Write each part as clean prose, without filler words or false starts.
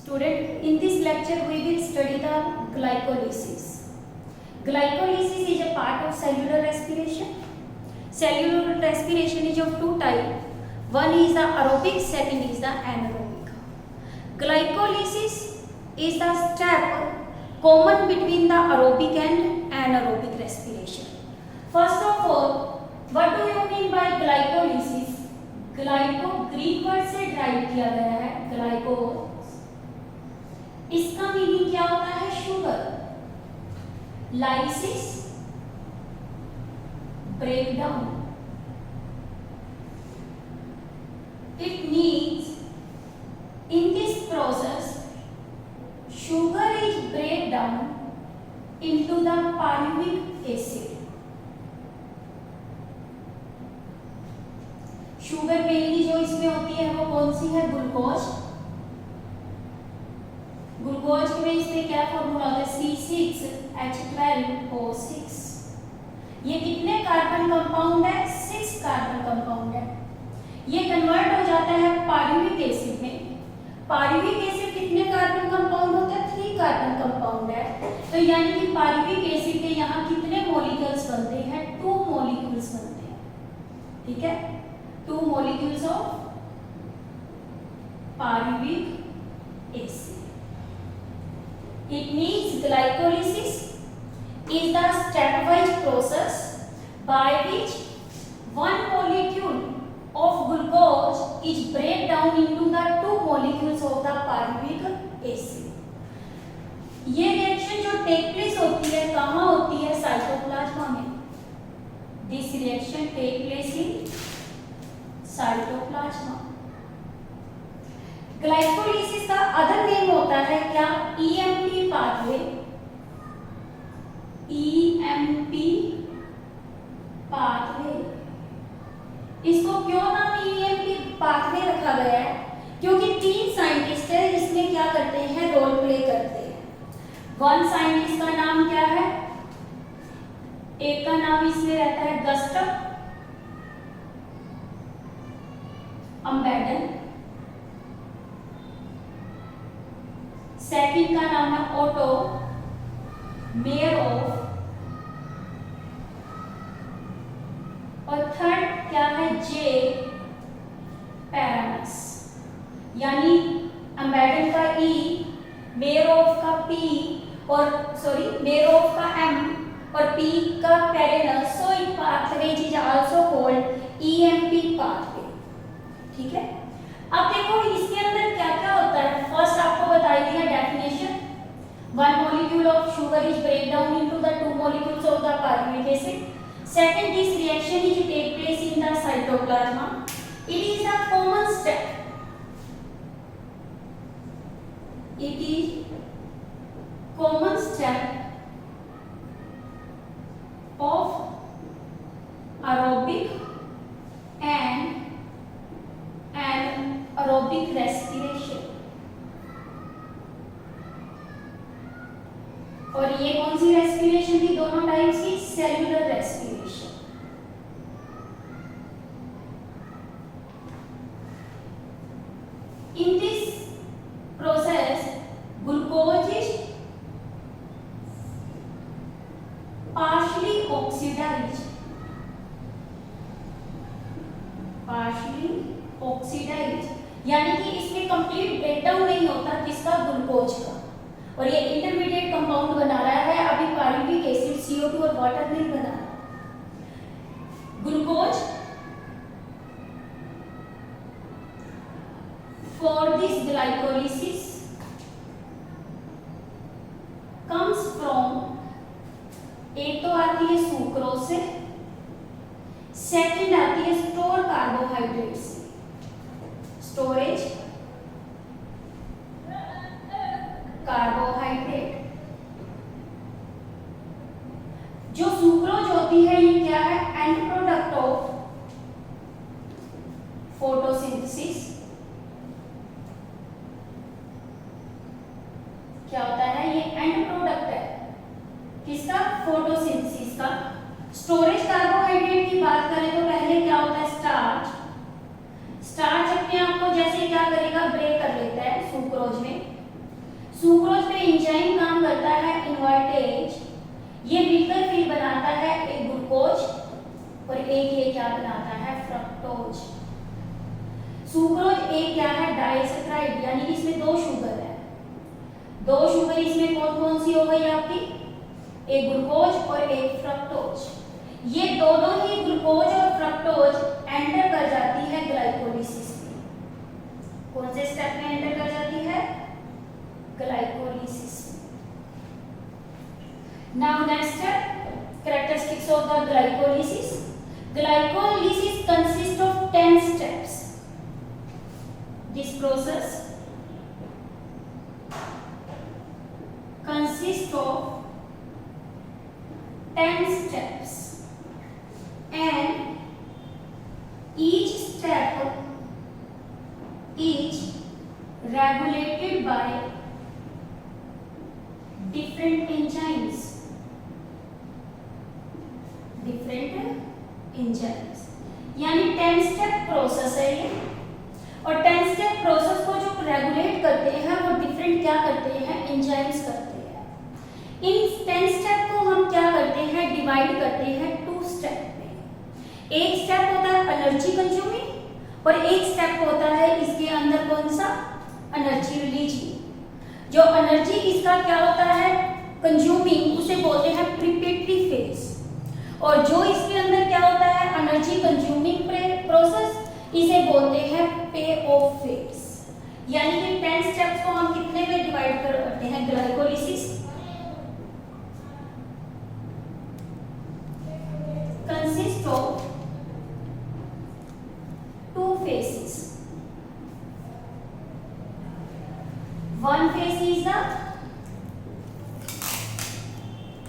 Student, in this lecture we will study the glycolysis. Glycolysis is a part of cellular respiration. Cellular respiration is of two types. One is the aerobic, second is the anaerobic. Glycolysis is the step common between the aerobic and anaerobic respiration. First of all, what do you mean by glycolysis? Glyco Greek word से drive किया गया है glyco, इसका meaning क्या होता है? Sugar. Lysis, breakdown. It means in this process sugar is break down into the pyruvic acid. Sugar mainly जो इसमें होती है वो कौन सी है? ग्लूकोज. ग्लूकोज में इसमें क्या फॉर्मूला होता है? C6H12O6. ये कितने कार्बन कंपाउंड है? 6 कार्बन कंपाउंड है. ये कन्वर्ट हो जाता है पायरुविक एसिड में. पायरुविक एसिड कितने कार्बन कंपाउंड होता है? 3 कार्बन कंपाउंड है. तो यानी कि पायरुविक एसिड के यहाँ कितने मॉलिक्यूल्स बनते हैं? 2 मॉलिक्यूल्स बनते हैं. ठीक है, 2 molecules of pyruvic acid. It means glycolysis is the stepwise process by which one molecule of glucose is break down into the 2 molecules of the pyruvic acid. ये रिएक्शन जो टेक प्लेस होती है कहाँ होती है? साइटोप्लाज्मा में. This reaction take place in cytoplasm. Glycolysis का other name होता है क्या? EMP pathway. EMP pathway. इसको क्यों नाम ईएमपी पाथवे रखा गया है? क्योंकि 3 साइंटिस्ट है जिसमें क्या करते हैं? रोल प्ले करते हैं. वन साइंटिस्ट का नाम क्या है? एक का नाम इसमें रहता है गस्टफ अम्बेडन. सेकंड का नाम है ओटो मेयरहोफ. और थर्ड क्या है? जे पैरानस. यानी अम्बेडन का ई, मेयरहोफ का पी और मेयरहोफ का एम और पी का पैरानस. So it pathway is also called EMP pathway. ठीक है, अब देखो इसके अंदर क्या क्या होता है. फर्स्ट आपको बताई दिया definition. 1 molecule of sugar is break down into the 2 molecules of the pyruvic acid. Second, this reaction is take place in the cytoplasma. It is a common step. It is common step of aerobic and anaerobic respiration. और ये कौन सी respiration थी? दोनों types की. Cellular respiration. In this process, glucose is partially oxidized. यानी कि इसमें complete breakdown नहीं होता किसका? ग्लूकोज का. और ये इंटरमीडिएट कंपाउंड बना रहा है. अभी पायरुविक एसिड CO2 और वाटर नहीं बना रहा. Glucose for this glycolysis comes from, एक तो आती है सुक्रोज से, सेकंड आती है स्टोर कार्बोहाइड्रेट से. Storage carbohydrate. जो सुक्रोज होती है ये क्या है? And product of photosynthesis. क्या होता है? ये एंड प्रोडक्ट है किसका? फोटोसिंथेसिस का. स्टोरेज कार्बोहाइड्रेट की बात करें तो पहले क्या होता है? स्टार्च. स्टार्च अपने आप को जैसे क्या करेगा? ब्रेक कर लेता है सुक्रोज में. एंजाइम काम करता है इन्वर्टेज, ये मिलकर फिर बनाता है एक ग्लूकोज और एक ये क्या बनाता है फ्रक्टोज। सुक्रोज एक क्या है डाइसैकेराइड, यानी कि इसमें दो शुगर है। दो शुगर इसमें कौन कौन सी हो गई आपकी, एक ग्लूकोज और एक फ्रक्टोज। ये दोनों ही ग्लूकोज और फ्रक्टोज एंटर कर जाती है ग्लाइकोलिसिस में। कौन से स्टेप में एंटर कर जाती है, glycolysis. Now next step, characteristics of the glycolysis. Glycolysis consists of 10 steps. This process consists of 10 steps and each step is regulated by different enzymes. यानी 10 स्टेप प्रोसेस है ये, और 10 स्टेप प्रोसेस को जो रेगुलेट करते हैं वो डिफरेंट क्या करते हैं, एंजाइम्स करते हैं। इन 10 स्टेप को हम क्या करते हैं, डिवाइड करते हैं 2 स्टेप में। एक स्टेप होता है एनर्जी कंज्यूमिंग और एक स्टेप होता है इसके अंदर कौन सा, एनर्जी रिलीजिंग। जो एनर्जी इसका क्या होता है कंज्यूमिंग, उसे बोलते हैं प्रिपेटरी फेज, और जो इसके अंदर क्या होता है एनर्जी कंज्यूमिंग प्रोसेस, इसे बोलते हैं पे ऑफ फेज। यानी कि 10 स्टेप्स को हम कितने में डिवाइड करते हैं, glycolysis consist of 2 phases. One phase is the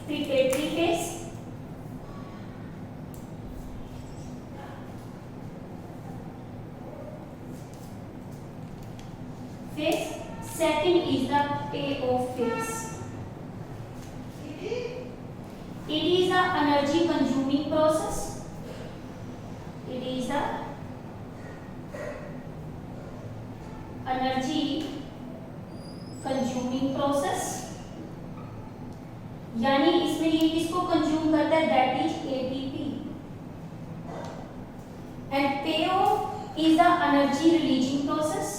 preparatory phase. Second is the payoff phase. It is the energy consuming process. It is the energy consuming process. यानी इसमें ये किसको कंज्यूम करता है, that is ATP. And payoff is the energy releasing process.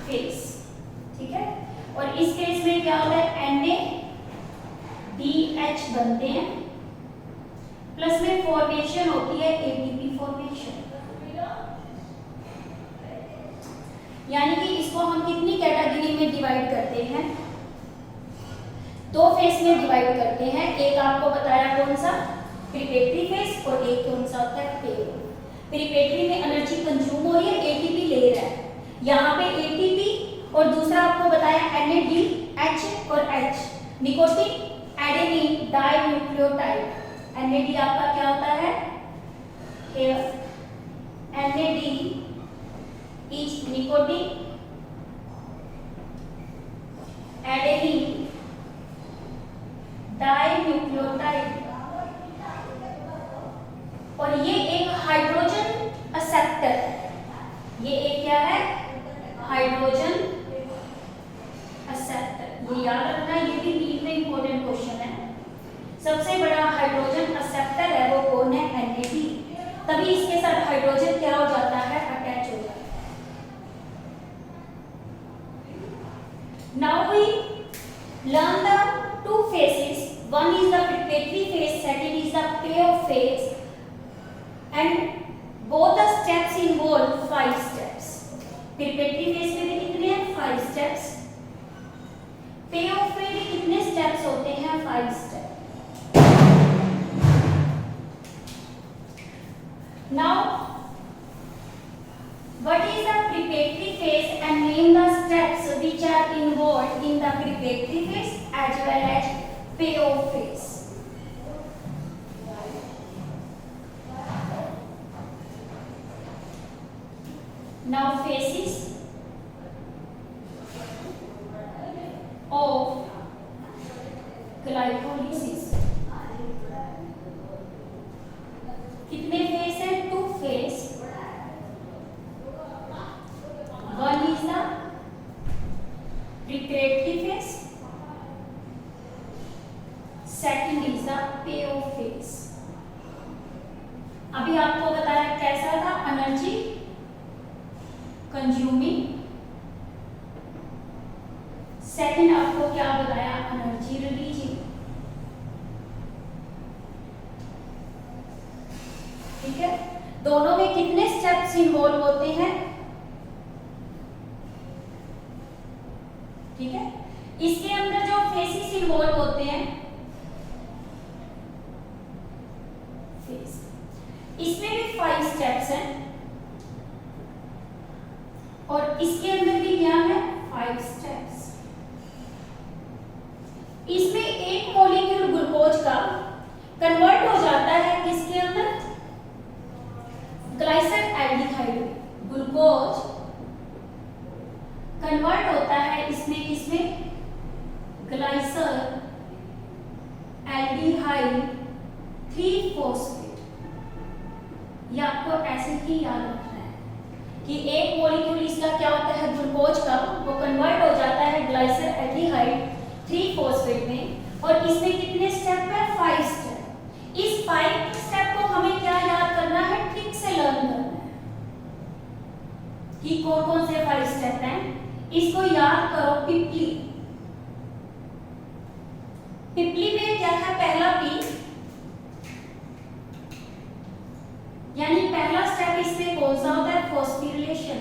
Face, ठीक है। और इस केस में क्या होता है, NADH बनते हैं, प्लस में फॉर्मेशन होती है ATP फॉर्मेशन। यानी कि इसको हम कितनी कैटेगरी में डिवाइड करते हैं, 2 फेस में डिवाइड करते हैं। एक आपको बताया कौन सा, प्रिपेटरी फेस, और एक कौन सा होता है पेयोफ। प्रिपेटरी में एनर्जी कंज्यूम हो रही है, ATP ले रहा है, यहाँ पे ATP, और दूसरा आपको बताया NADH और H, nicotine adenine dinucleotide. NAD आपका क्या होता है, NAD is nicotine adenine dinucleotide, और ये एक हाइड्रोजन एक्सेप्टर है। ये एक क्या है, हाइड्रोजन एक्सेप्टर। ये याद रखना, ये भी नीट में इंपॉर्टेंट क्वेश्चन है। सबसे बड़ा हाइड्रोजन एक्सेप्टर है वो कौन है, NAD। तभी इसके साथ हाइड्रोजन क्या हो जाता है, अटैच हो जाता है। Now we learn the 2 phases. One is the preparatory phase, second is the payoff phase, and both the steps involve 5 steps. Preparatory phase में भी कितने हैं, 5 स्टेप्स। पेऑफ में भी कितने स्टेप्स होते हैं, 5 step. Now what is the preparatory phase and name the steps which are involved in the preparatory phase as well as payoff phase. Now phases of glycolysis, कितने फेज है, 2 अभी आपको बताया कैसा था, एनर्जी कंज्यूमिंग। सेकंड आपको क्या बताया, एनर्जी रिलीजिंग। ठीक है, दोनों में कितने स्टेप्स इन्वॉल्व होते हैं? ठीक है, इसके अंदर जो फेसेस इन्वॉल्व होते हैं, फेस, इसमें भी 5 स्टेप्स हैं और इसके अंदर भी क्या है, 5 स्टेप्स। इसमें एक मॉलिक्यूल ग्लूकोज का कन्वर्ट हो जाता है किसके अंदर, ग्लाइसर एल्डिहाइड। ग्लूकोज कन्वर्ट होता है इसमें किसमें, ग्लाइसर एल्डिहाइड 3-फॉस्फेट। ये आपको ऐसे ही याद रखना है कि एक मॉलिक्यूल इसका क्या होता है, ग्लूकोज का, वो कन्वर्ट हो जाता है ग्लाइसर एल्डिहाइड 3-फॉस्फेट में, और इसमें कितने स्टेप है, 5 स्टेप। इस 5 स्टेप को हमें क्या याद करना है, ट्रिक से लर्न करना है कि कौन कौन से 5 स्टेप हैं। इसको याद करो, पिपली। पिपली में क्या है, पहला पी, यानी पहला स्टेप इसमें कौन सा होता है, फॉस्फोरिलेशन।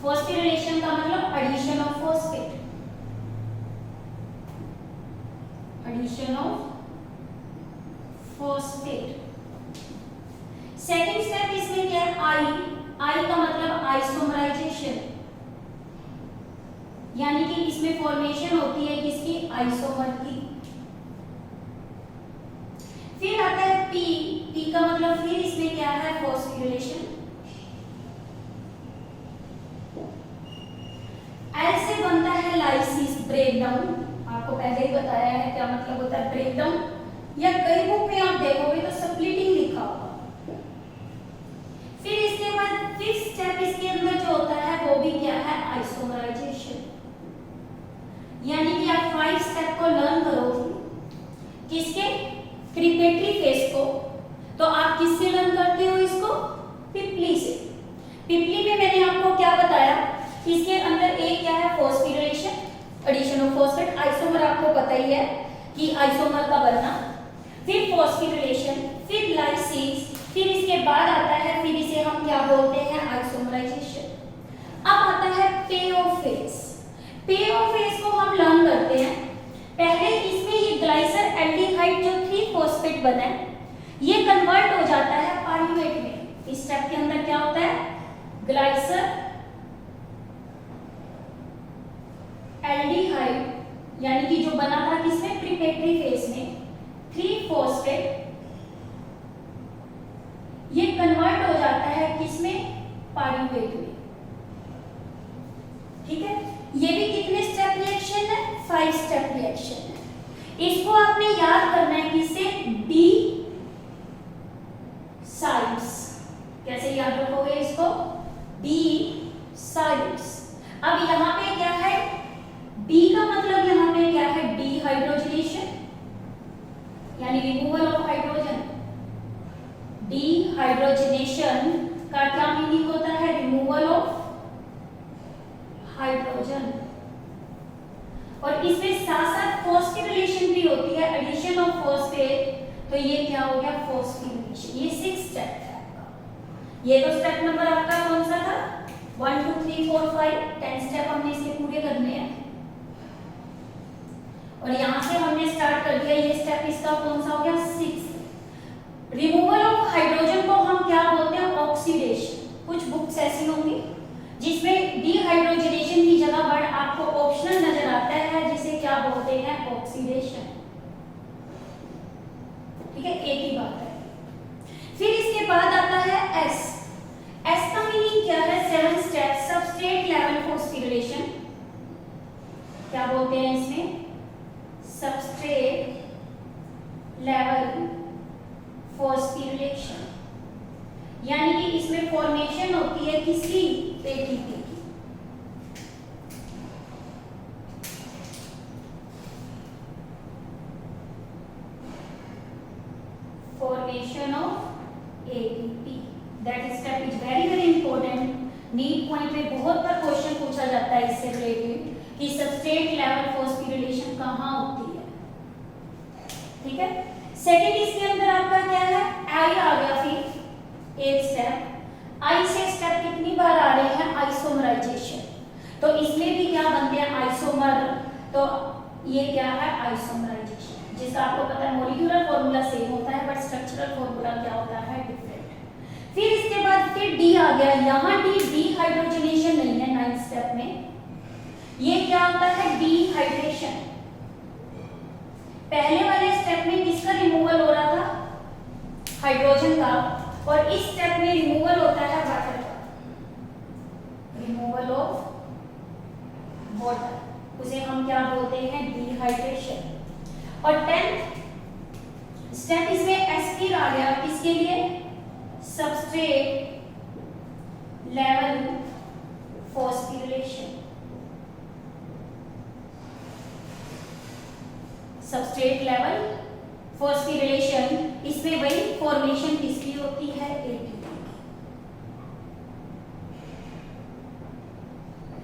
फॉस्फोरिलेशन का मतलब addition of phosphate, addition of phosphate. Second step इसमें क्या है, आई। आई का मतलब आइसोमराइजेशन, यानी कि इसमें फॉर्मेशन होती है किसकी, आइसोमर की। फिर आता है पी। पी का मतलब फिर इसमें क्या है, फॉस्फोरिलेशन। एल से बनता है लाइसिस, ब्रेकडाउन। आपको पहले ही बताया है क्या मतलब होता है ब्रेकडाउन, या कई बुक में आप देखोगे तो स्प्लिटिंग लिखा होगा। फिर इसके बाद फिफ्थ स्टेप इसके अंदर जो होता है वो भी क्या है, आइसोमराइजेशन। यानी कि आप 5 स्टेप को लर्न करोगे किसके, क्रिपेटरी फेस को, तो आप किससे लर्न करते हो इसको, पिपली से। पिपली में मैंने आपको क्या बताया, इसके अंदर एक क्या है, phosphorylation, addition of phosphate. Isomer आपको पता ही है कि आइसोमर का बनना, फिर फॉस्फोरिलेशन, फिर लाइसिस, फिर इसके बाद आता है, फिर इसे हम क्या बोलते हैं, आइसोमराइजेशन। अब आता है पे ऑफ फेस। पे ऑफ फेस को हम लर्न करते हैं। पहले इसमें ये ग्लाइसर एल्डिहाइड जो 3-फॉस्फेट बना है, ये कन्वर्ट हो जाता है पायरुवेट में। इस स्टेप के अंदर क्या होता है, ग्लाइसर एल्डिहाइड, यानी कि जो बना था किसमें, प्रीपेटरी फेस में, 3-फॉस्फेट, ये कन्वर्ट हो जाता है किसमें, पायरुवेट में। ठीक है, ये भी कितने स्टेप रिएक्शन है, 5 स्टेप रिएक्शन है। इसको आपने याद करना है किससे, डी साइड्स। कैसे याद रखोगे इसको, डी साइड्स। अब यहाँ पे क्या है, डी का मतलब यहाँ पे क्या है, डिहाइड्रोजनेशन, यानी रिमूवल ऑफ हाइड्रोजन। डिहाइड्रोजनेशन का क्या मीनिंग होता है, रिमूवल ऑफ हाइड्रोजन। और इसमें साथ साथ फॉस्फोरिलेशन भी होती है, एडिशन ऑफ फॉस्फेट, तो ये क्या हो गया, फॉस्फोरिलेशन। ये 6 स्टेप है आपका। ये तो स्टेप नंबर आपका कौन सा था, 1 2 3 4 5 10 स्टेप हमने इसके पूरे करने हैं। और यहां से हमने स्टार्ट कर दिया, ये स्टेप इसका कौन सा हो गया, 6। रिमूवल ऑफ हाइड्रोजन को हम क्या बोलते हैं, ऑक्सीडेशन। कुछ बुक्स ऐसी होंगी जिसमें डिहाइड्रोजनेशन की जगह वर्ड आपको ऑप्शनल नजर आता है, जिसे क्या बोलते हैं, ऑक्सीडेशन। ठीक है, एक ही बात है। फिर इसके बाद आता है एस। एस का मीनिंग क्या है, 7 स्टेप, सबस्ट्रेट लेवल फॉस्फोरिलेशन। क्या बोलते हैं इसमें, सबस्ट्रेट लेवल फॉस्फोरिलेशन, यानी कि इसमें फॉर्मेशन होती है किसकी, एटीपी की। For formation of ATP. That step is very very important. NEET point में बहुत बार क्वेश्चन पूछा जाता है इससे रिलेटेड कि सबस्ट्रेट लेवल फॉस्फोरिलेशन कहाँ होती है, ठीक है। सेकंड इसके अंदर आपका क्या है, आई आ गया, फिर एक स्टेप, आई से स्टेप कितनी बार आ रहे हैं, आइसोमराइजेशन। तो इसमें भी क्या बनते हैं, आइसोमर। तो ये क्या है, आइसोमराइजेशन, जिसका आपको पता है मॉलिक्यूलर फॉर्मूला सेम होता है बट स्ट्रक्चरल फॉर्मूला क्या होता है, डिफरेंट। फिर इसके बाद फिर डी आ गया, यहाँ डीहाइड्रोजनेशन नहीं है 9th स्टेप में, ये क्या होता है, डीहाइड्रेशन। पहले वाले स्टेप में किसका रिमूवल हो रहा था, हाइड्रोजन का, और इस स्टेप में रिमूवल होता है वाटर का, रिमूवल ऑफ वाटर, उसे हम क्या बोलते हैं, डीहाइड्रेशन। और 10th स्टेप इसमें एस्पिर आ गया, किसके लिए, substrate level phosphorylation. Substrate level phosphorylation, इसमें वही फॉर्मेशन किसकी होती है, एटीपी,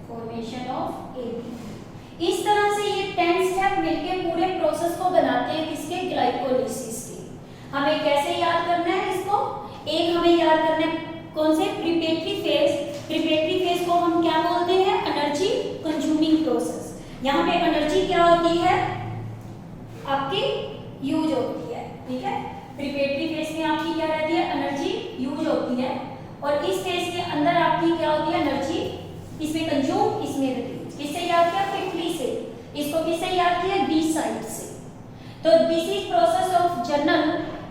फॉर्मेशन ऑफ एटीपी। इस तरह से ये 10 स्टेप मिलके पूरे प्रोसेस को बनाते हैं किसके, ग्लाइकोलिसिस के। हमें कैसे याद करना है इसको, एक हमें याद करना है कौन से, प्रिपरेटरी फेज। प्रिपरेटरी फेज को हम क्या बोलते हैं, एनर्जी कंज्यूमिंग प्रोसेस। यहाँ पे एनर्जी क्या होती है, आपकी यूज होती है, ठीक है। प्रिपरेटरी फेज में आपकी क्या रहती है, एनर्जी यूज होती है, और इस फेज के अंदर आपकी क्या होती है, एनर्जी इसमें कंज्यूम, इसमें रिलीज। किससे याद किया, फिफ्टी से। इसको किससे याद किया, डी साइड से। तो this is process of journal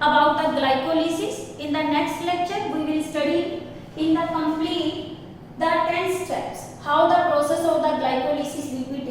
about the glycolysis. In the next lecture we will study in the complete the 10 steps how the process of the glycolysis will be